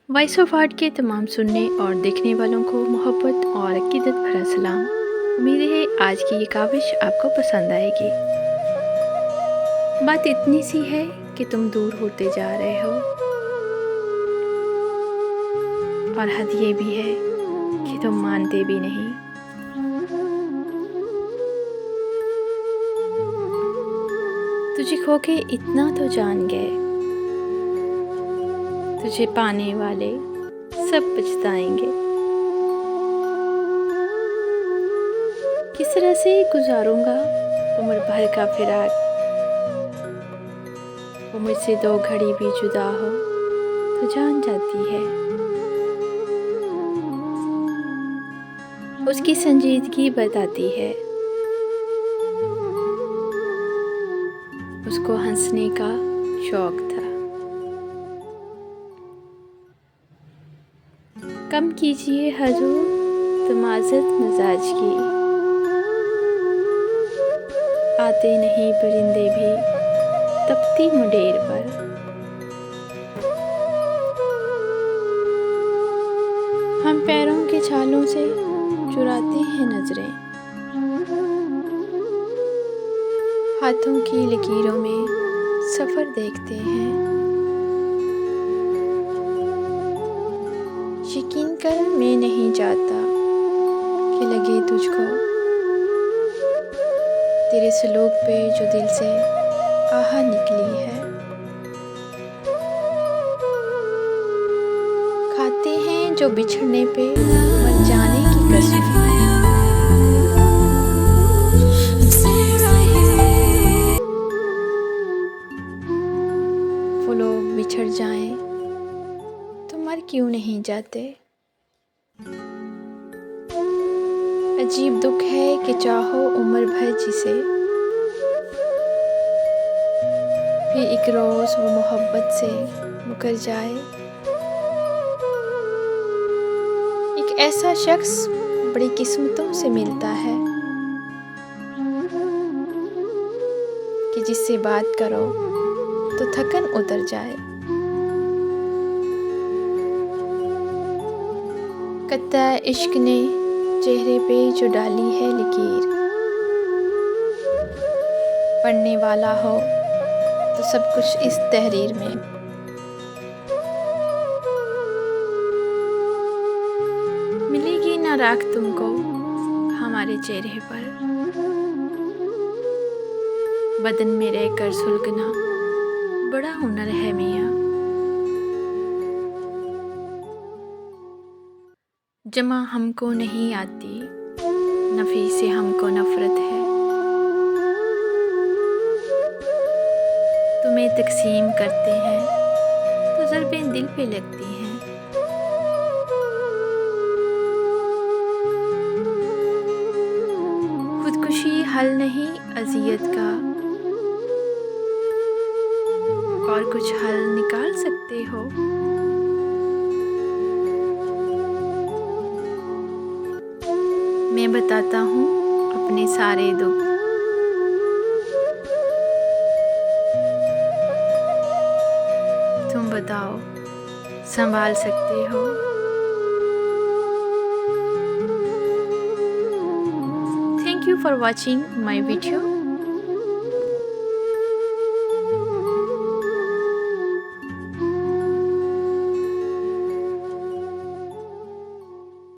Voice of art کے تمام سننے اور دیکھنے والوں کو محبت اور عقیدت بھرا سلام۔ امید ہے آج کی یہ کاوش آپ کو پسند آئے گی۔ بات اتنی سی ہے کہ تم دور ہوتے جا رہے ہو، اور حد یہ بھی ہے کہ تم مانتے بھی نہیں۔ تجھے کھو کے اتنا تو جان گئے، تجھے پانے والے سب پچھتائیں گے۔ کس طرح سے گزاروں گا عمر بھر کا فراق، وہ مجھ سے 2 گھڑی بھی جدا ہو تو جان جاتی ہے۔ اس کی سنجیدگی بتاتی ہے، اس کو ہنسنے کا شوق تھا۔ کم کیجیے حضور تمازت مزاج کی، آتے نہیں پرندے بھی تپتی منڈیر پر۔ ہم پیروں کے چھالوں سے چراتے ہیں نظریں، ہاتھوں کی لکیروں میں سفر دیکھتے ہیں۔ یقین کر میں نہیں چاہتا کہ لگے تجھ کو، تیرے سلوک پہ جو دل سے آہا نکلی ہے۔ کھاتے ہیں جو بچھڑنے پہ مر جانے کی قسم، وہ لوگ بچھڑ جائیں تو مر کیوں نہیں جاتے۔ عجیب دکھ ہے کہ چاہو عمر بھر جسے، پھر ایک روز وہ محبت سے مکر جائے۔ ایک ایسا شخص بڑی قسمتوں سے ملتا ہے کہ جس سے بات کرو تو تھکن اتر جائے۔ قطع عشق نے چہرے پہ جو ڈالی ہے لکیر، پڑھنے والا ہو تو سب کچھ اس تحریر میں۔ ملے گی نہ راکھ تم کو ہمارے چہرے پر، بدن میں رہ کر سلگنا بڑا ہنر ہے میاں۔ جمع ہم کو نہیں آتی، نفی سے ہم کو نفرت ہے۔ تمہیں تقسیم کرتے ہیں تو ضربیں دل پہ لگتی ہیں۔ خودکشی حل نہیں اذیت کا، اور کچھ حل نکال سکتے ہو۔ میں بتاتا ہوں اپنے سارے دکھ، تم بتاؤ سنبھال سکتے ہو۔ Thank you for watching my video.